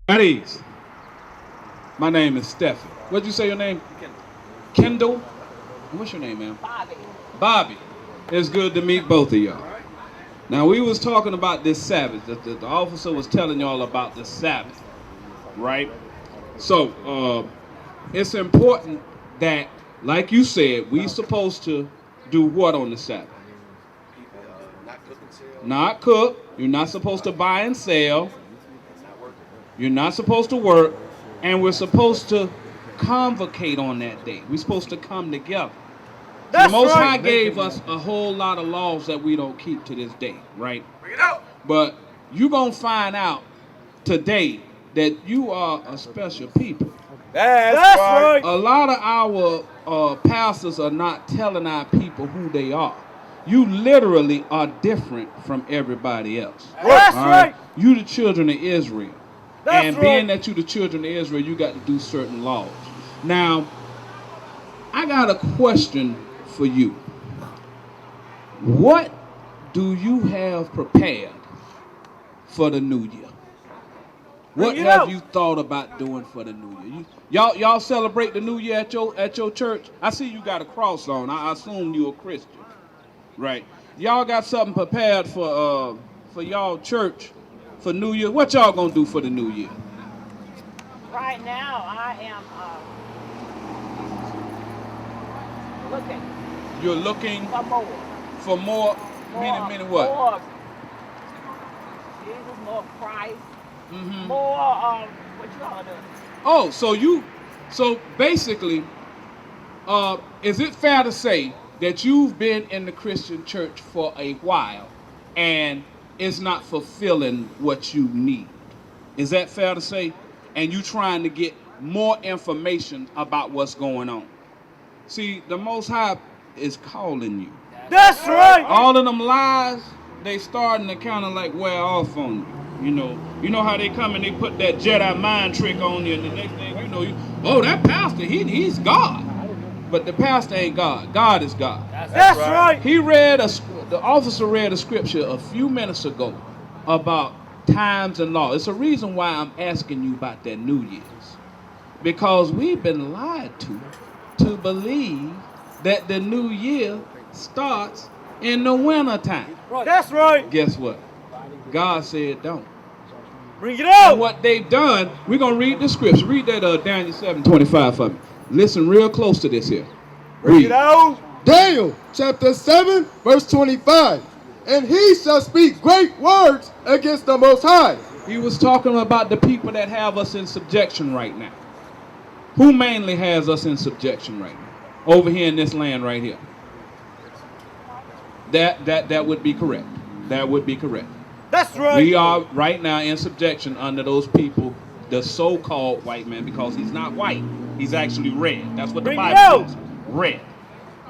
At ease. My name is Steffi. What'd you say your name? Kendall. What's your name, ma'am? Bobby. Bobby. It's good to meet both of y'all. Now, we was talking about this Sabbath. The officer was telling y'all about the Sabbath, right? So, it's important that, like you said, we supposed to do what on the Sabbath? Not cook. You're not supposed to buy and sell. You're not supposed to work. And we're supposed to convocate on that day. We're supposed to come together. The Most High gave us a whole lot of laws that we don't keep to this day, right? Bring it out. But you're going to find out today that you are a special people. That's right. A lot of our pastors are not telling our people who they are. You literally are different from everybody else. That's All right. You the children of Israel. That's and right. being that you the children of Israel, you got to do certain laws. Now, I got a question for you. What do you have prepared for the new year? What have you thought about doing for the new year? Y'all celebrate the new year at your church? I see you got a cross on. I assume you a Christian, right? Y'all got something prepared for y'all church for New Year? What y'all gonna do for the new year? Right now, I am looking You're looking for more. for more, meaning what? More Jesus, more Christ, Mm-hmm. more, what you gonna do? Oh, so basically, is it fair to say that you've been in the Christian church for a while and it's not fulfilling what you need? Is that fair to say? And you trying to get more information about what's going on? See, the Most High is calling you. That's right. All of them lies, they starting to kind of like wear off on you. You know how they come and they put that Jedi mind trick on you, and the next thing you know, oh, that pastor, he's God. But the pastor ain't God. God is God. That's right. The officer read a scripture a few minutes ago about times and law. It's a reason why I'm asking you about that New Year's. Because we've been lied to believe that the new year starts in the winter time. That's right. Guess what? God said don't. Bring it out. And what they've done, we're going to read the scripture. Read that Daniel 7:25 for me. Listen real close to this here. Bring Read. it out. Daniel chapter 7 verse 25. And he shall speak great words against the Most High. He was talking about the people that have us in subjection right now. Who mainly has us in subjection right now? Over here in this land right here. That would be correct. That would be correct. That's right. We are right now in subjection under those people, the so-called white man, because he's not white. He's actually red. That's what the Bring it Bible out. says. Red.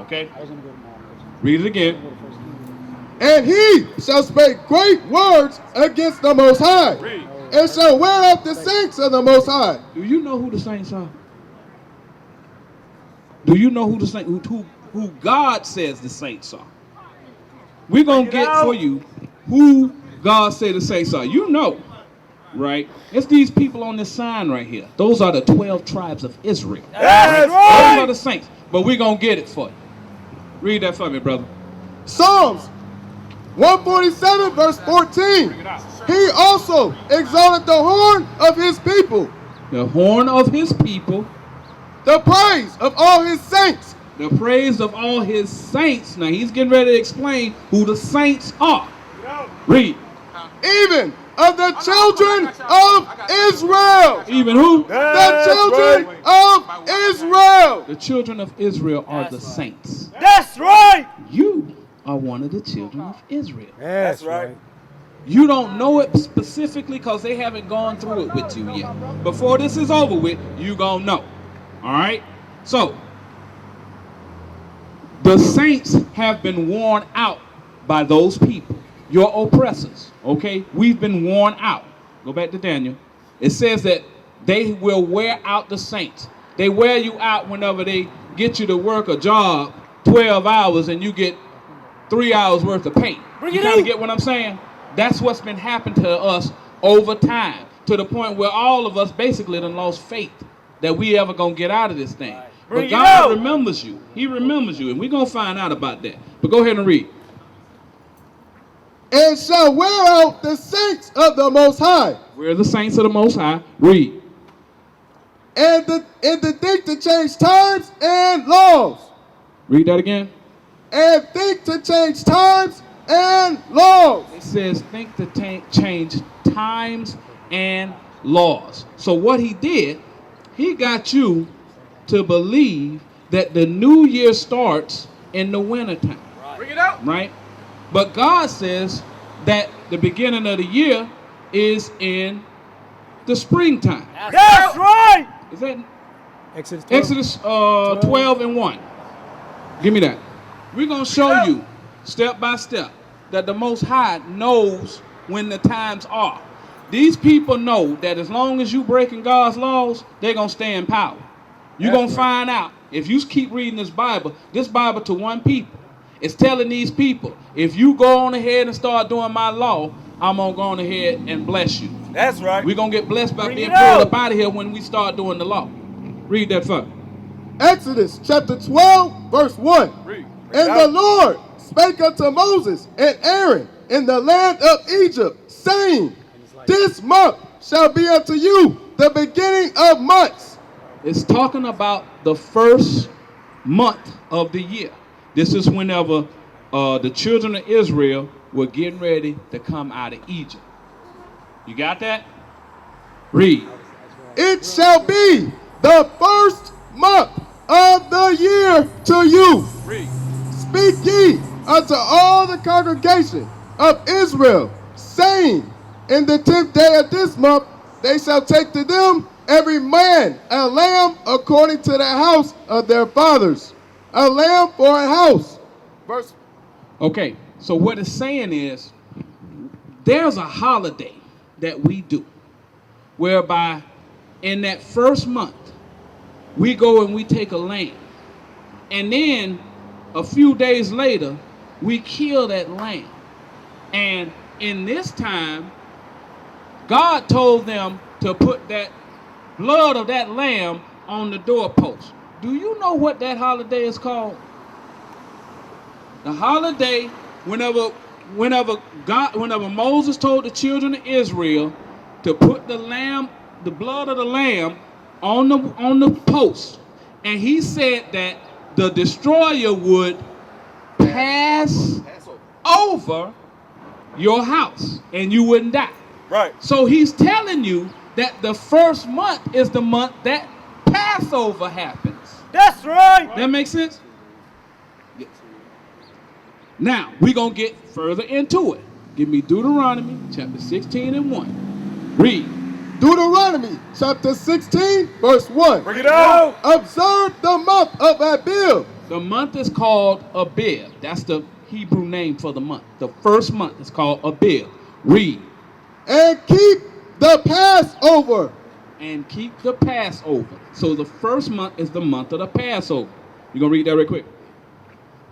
Okay? Read it again. And he shall speak great words against the Most High. Read. And shall wear out the saints of the Most High. Do you know who the saints are? Do you know who the saints, who God says the saints are? We're going to Bring it get out. for you who God say the saints are. You know, right? It's these people on this sign right here. Those are the 12 tribes of Israel. That's Those right. are the saints. But we're going to get it for you. Read that for me, brother. Psalms 147 verse 14. Bring it out. He also exalted the horn of his people, The horn of his people, the praise of all his saints. the praise of all his saints. Now he's getting ready to explain who the saints are. Read. Even of the children of Israel. Even who? The That's children right. of Israel. The children of Israel are the saints. That's right. You are one of the children of Israel. That's right. You don't know it specifically because they haven't gone through it with you yet. Before this is over with, you gonna know. All right? So, the saints have been worn out by those people, your oppressors. Okay? We've been worn out. Go back to Daniel. It says that they will wear out the saints. They wear you out whenever they get you to work a job 12 hours and you get 3 hours worth of pay. Bring You it kind of out. get what I'm saying? That's what's been happening to us over time. to the point where all of us basically done lost faith that we ever gonna get out of this thing. Bring But it God out. remembers you. He remembers you, and we're gonna find out about that. But go ahead and read. And shall wear out the saints of the Most High, We're the saints of the Most High. Read. and to think to change times and laws, Read that again. and think to change times and laws. It says think to change times and laws. So what he did, he got you to believe that the new year starts in the wintertime. Bring it out. Right? But God says that the beginning of the year is in the springtime. That's right. Is that Exodus 12. Exodus 12 and 1? Give me that. We're going to show you step by step that the Most High knows when the times are. These people know that as long as you breaking God's laws, they're going to stay in power. You're going to find out. If you keep reading this Bible to one people, it's telling these people, if you go on ahead and start doing my law, I'm going to go on ahead and bless you. That's right. We're going to get blessed by Bring being it pulled out. up out of here when we start doing the law. Read that for me. Exodus chapter 12, verse 1. Read. And the Lord spake unto Moses and Aaron in the land of Egypt, saying, This month shall be unto you the beginning of months. It's talking about the first month of the year. This is whenever the children of Israel were getting ready to come out of Egypt. You got that? Read. It shall be the first month of the year to you. Read. Speak ye unto all the congregation of Israel, saying, In the 10th day of this month they shall take to them every man a lamb according to the house of their fathers, a lamb for a house. Verse. Okay, so what it's saying is there's a holiday that we do whereby in that first month we go and we take a lamb, and then a few days later we kill that lamb. And in this time God told them to put that blood of that lamb on the doorpost. Do you know what that holiday is called? The holiday, whenever Moses told the children of Israel to put the blood of the lamb on the post, and he said that the destroyer would pass over your house and you wouldn't die. Right. So he's telling you that the first month is the month that Passover happens. That's right. That makes sense? Yes. Now, we're going to get further into it. Give me Deuteronomy chapter 16 and 1. Read. Deuteronomy chapter 16, verse 1. Bring it out. Observe the month of Abib. The month is called Abib. That's the Hebrew name for the month. The first month is called Abib. Read. And keep the Passover. And keep the Passover. So the first month is the month of the Passover. You going to read that real quick?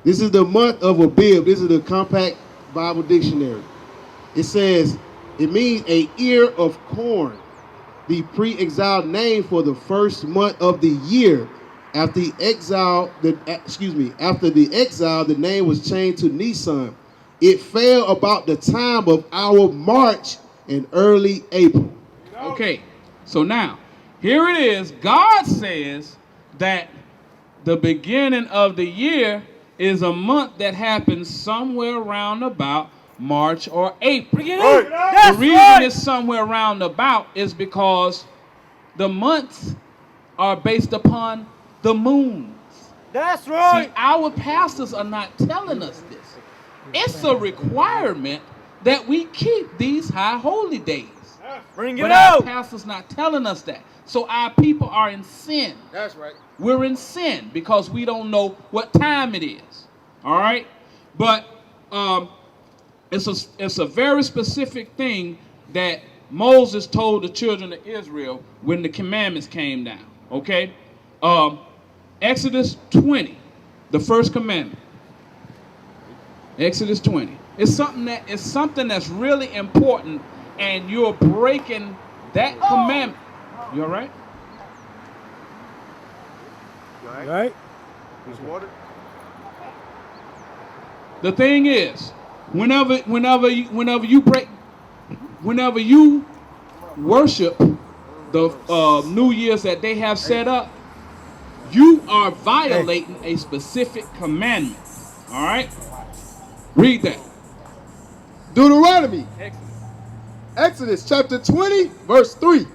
This is the month of Abib. This is the Compact Bible Dictionary. It says, it means a ear of corn, the pre-exile name for the first month of the year. After the exile, the name was changed to Nisan. It fell about the time of our March and early April. Okay, so now, here it is. God says that the beginning of the year is a month that happens somewhere around about March or April. Bring it out. The That's reason right. it's somewhere around about is because the months are based upon the moons. That's See, right. our pastors are not telling us this. It's a requirement that we keep these high holy days. Bring it But our out. pastor's not telling us that. So our people are in sin. That's right. We're in sin because we don't know what time it is. All right? But it's a very specific thing that Moses told the children of Israel when the commandments came down. Okay? Exodus 20, the first commandment. Exodus 20. It's something that's really important, and you're breaking That commandment. You all right? Right? The thing is, whenever you worship the New Year's that they have set up, you are violating a specific commandment. All right? Read that. Deuteronomy. Exodus chapter 20, verse 3.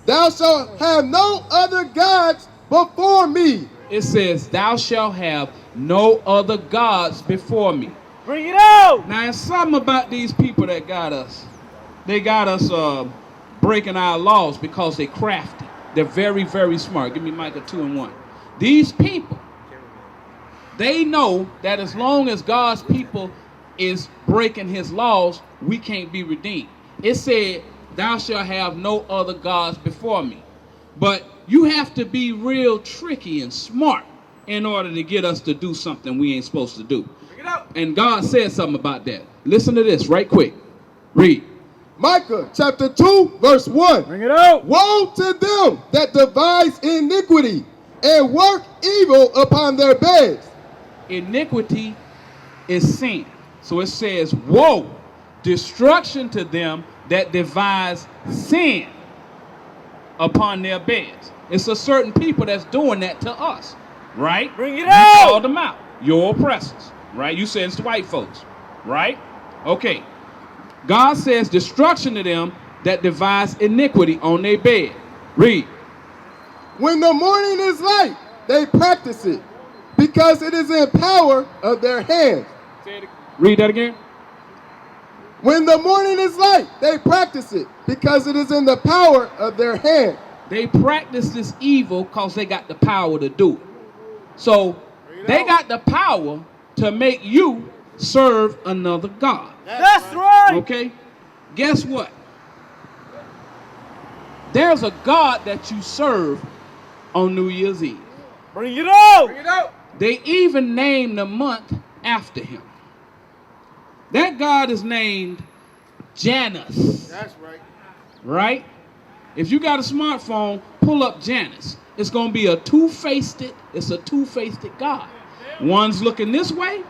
Thou shalt have no other gods before me. It says, thou shalt have no other gods before me. Bring it out! Now, there's something about these people that got us. They got us breaking our laws because they crafty. They're very, very smart. Give me Micah 2 and 1. These people, they know that as long as God's people is breaking his laws, we can't be redeemed. It said, thou shalt have no other gods before me. But you have to be real tricky and smart in order to get us to do something we ain't supposed to do. And God said something about that. Listen to this right quick. Read. Micah chapter 2, verse 1. Bring it out! Woe to them that devise iniquity and work evil upon their beds. Iniquity is sin. So it says, woe, destruction to them that devise sin upon their beds. It's a certain people that's doing that to us, right? Bring it You out! called them out. Your oppressors, right? You said it's white folks, right? Okay. God says destruction to them that devise iniquity on their bed. Read. When the morning is light, they practice it, because it is in power of their hands. Read that again. When the morning is light, they practice it, because it is in the power of their hand. They practice this evil because they got the power to do it. So they got the power to make you serve another God. That's right! Okay? Guess what? There's a God that you serve on New Year's Eve. Bring it out! They even named the month after him. That God is named Janus. That's right. Right? If you got a smartphone, pull up Janus. It's going to be a two-faced God. One's looking this way,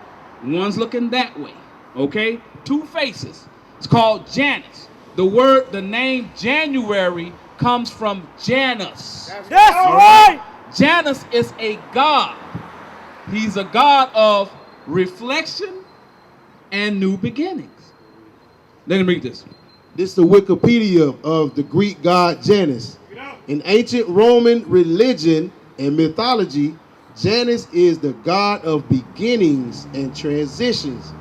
one's looking that way. Okay? Two faces. It's called Janus. The name January comes from Janus. That's right! Janus is a god. He's a god of reflection and new beginnings. Let me read this. This is the Wikipedia of the Greek god Janus. In ancient Roman religion and mythology, Janus is the god of beginnings and transitions.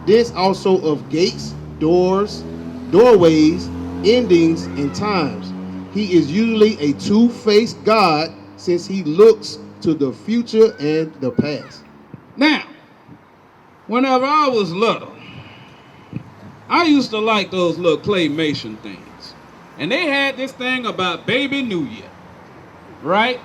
This also of gates, doors, doorways, endings, and times. He is usually a two-faced god since he looks to the future and the past. Now, whenever I was little, I used to like those little claymation things. And they had this thing about Baby New Year, right?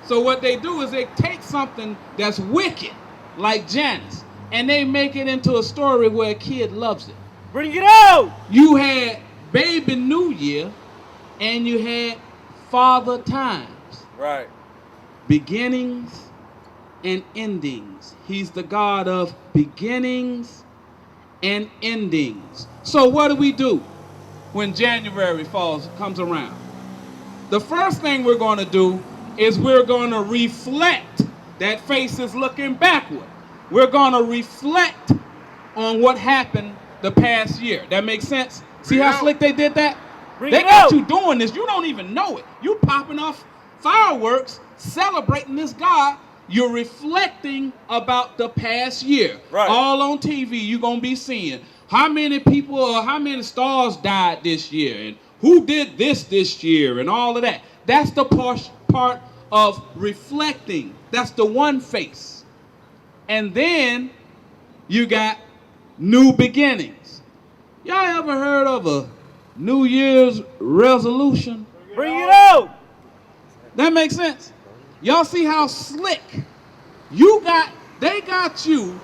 So what they do is they take something that's wicked, like Janus, and they make it into a story where a kid loves it. Bring it out! You had Baby New Year, and you had Father Times. Right. Beginnings and endings. He's the God of beginnings and endings. So what do we do when January comes around? The first thing we're going to do is we're going to reflect. That face is looking backward. We're going to reflect on what happened the past year. That makes sense? See how slick they did that? They got you doing this. You don't even know it. You popping off fireworks, celebrating this God. You're reflecting about the past year. Right. All on TV, you're going to be seeing how many people or how many stars died this year and who did this year and all of that. That's the part of reflecting. That's the one face. And then you got new beginnings. Y'all ever heard of a New Year's resolution? Bring it out! That makes sense. Y'all see how slick they got you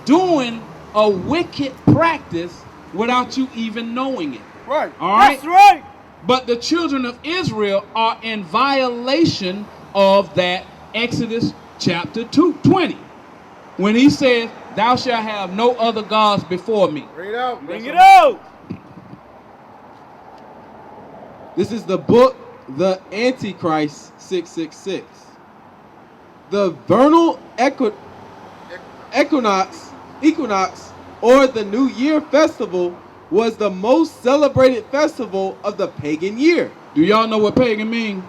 doing a wicked practice without you even knowing it. Right. All right? That's right! But the children of Israel are in violation of that Exodus chapter 20. When he says, thou shalt have no other gods before me. Bring it out. Bring it out. This is the book, The Antichrist 666. The vernal equinox, or the New Year festival, was the most celebrated festival of the pagan year. Do y'all know what pagan mean?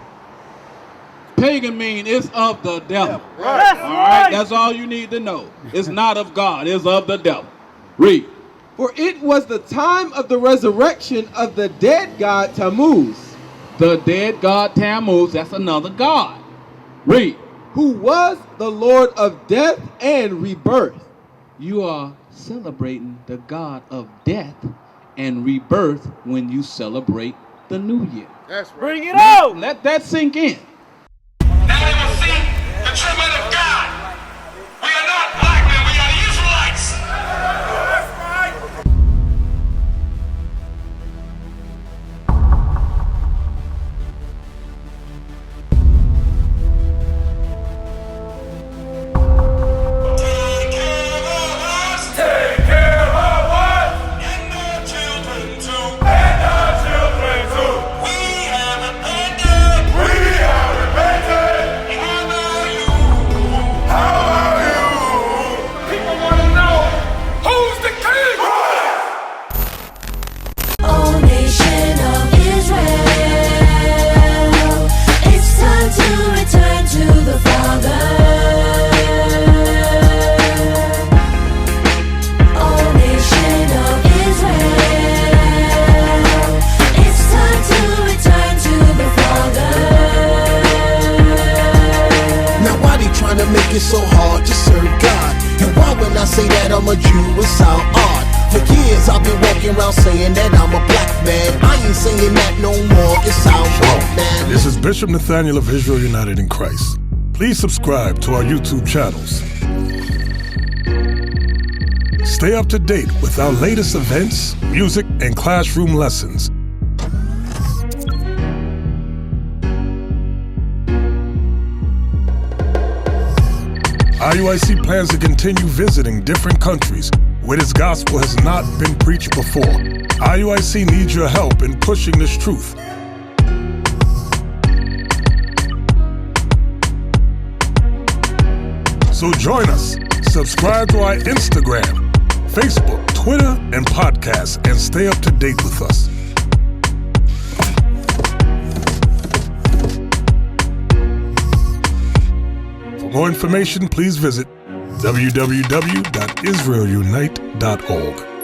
Pagan mean it's of the devil. That's All right, that's all you need to know. It's not of God, it's of the devil. Read. For it was the time of the resurrection of the dead god Tammuz. The dead god Tammuz, that's another god. Read. Who was the Lord of death and rebirth. You are celebrating the god of death and rebirth when you celebrate the new year. That's right. Bring it out. Let that sink in. Now they will see the true men of God. We are not black men, we are the Israelites. That's right. Take care of us. Take care of us. And our children too. And our children too. We have abandoned. We have repented. How are you? How are you? People want to know who's the king. O nation of Israel, it's time to return to the Father. O nation of Israel, it's time to return to the Father. Now why they trying to make it so hard to serve God? And why when I say that I'm a Jew, it sound odd? For years I've been walking around saying that I'm a black man. I ain't saying that no more, it sound wrong, man. This is Bishop Nathaniel of Israel United in Christ. Please subscribe to our YouTube channels. Stay up to date with our latest events, music, and classroom lessons. IUIC plans to continue visiting different countries where this gospel has not been preached before. IUIC needs your help in pushing this truth. So join us. Subscribe to our Instagram, Facebook, Twitter, and podcast, and stay up to date with us. For more information, please visit www.israelunite.org.